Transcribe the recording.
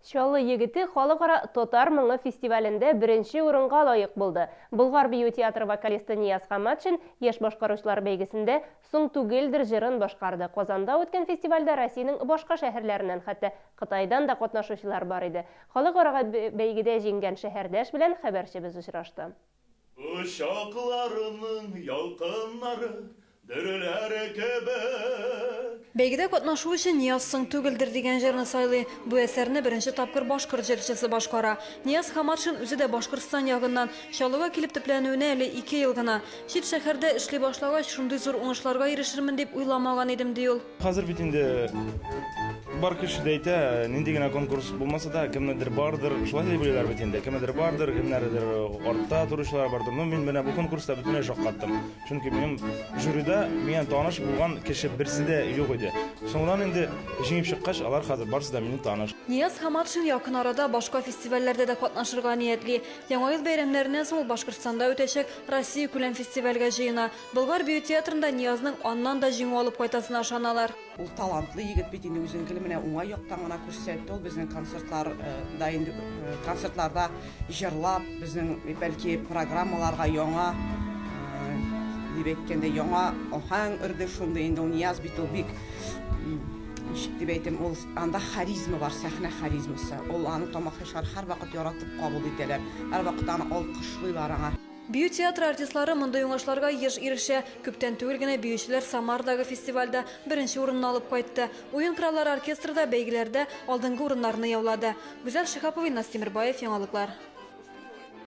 Шалы егіті халықара Тотар мұңы фестивалінде бірінші орынға лайық болды. Бұлғар бию театр вокалисті Нияз Хаматшин еш башқарушылар бәйгесінде «Соң түгелдір» жырын башқарды. Қазанда өткен фестивальда Россияның башқа шәһәрләрінен, хәтта Қытайдан да катнашучылар бар иде. Халықара бәйгедә җиңгән шәһәрдәш белән хәбәрчебез очрашты. Uşaqlarının yalqınları dürülere kebek. Бәйгедә катнашу өчен Нияз «Соң түгелдер» дигән җырны сайлый. Бу әсәрне беренче тапкыр башкорт җырчысы башкара. Нияз Хаматшин үзе дә Башкортстан ягыннан. Чалуга килеп төпләнүенә әле 2 ел гына. Чит шәһәрдә эшли башлагач, шундый зур уңышларга ирешермен дип уйламаган идем, ди ул. Хәзер бит инде бар кеше дә әйтә, нинди генә конкурс булмаса да, кемнедер бардыр, шулай дип уйлар бит инде. Кемнедер бардыр, кемнәрдер артта туручылар бардыр. Но мин менә бу конкурста бөтенләй шаккаттым. Чөнки минем жюрida миңа таныш булган кеше берсе дә юк иде. Соңдан инде җиңеп чыккач, алар хәзер барысы да мине таныш. Нияз Хаматшин якын арада башка фестивальләрдә дә катнашырга ниятли. Яңа ел бәйрәмнәреннән соң Башкортстанда үтәчәк Россия күләм фестивальгә җыена. Болгар бию театрында Ниязның аннан да җиңү алып кайтасына ышаналар. Ул талантлы егет бит инде үзен килменә уңай яктан гына күрсәтте. Ул безнең концертларда җырлап, безнең бәлки программаларга яңа дип әйткәндә яңа аһаң үрде шундый инде Нияз бит ул бик дип әйтәм, ул анда харизма бар, сәхнә харизмасы. Ул аны тамашачылар һәрвакыт яратып кабул итәләр. Һәрвакыт аны алкышлыйлар аңа. Бию театры артистлары мондай уңышларга еш ирешә. Күптән түгел генә биючеләр Самардагы фестивальдә беренче урынны алып кайтты. Уен краллары оркестрда бәйгеләрдә алдынгы урыннарны яулады. Гүзәл Шихапова, Настимирбаев, яңалыклар.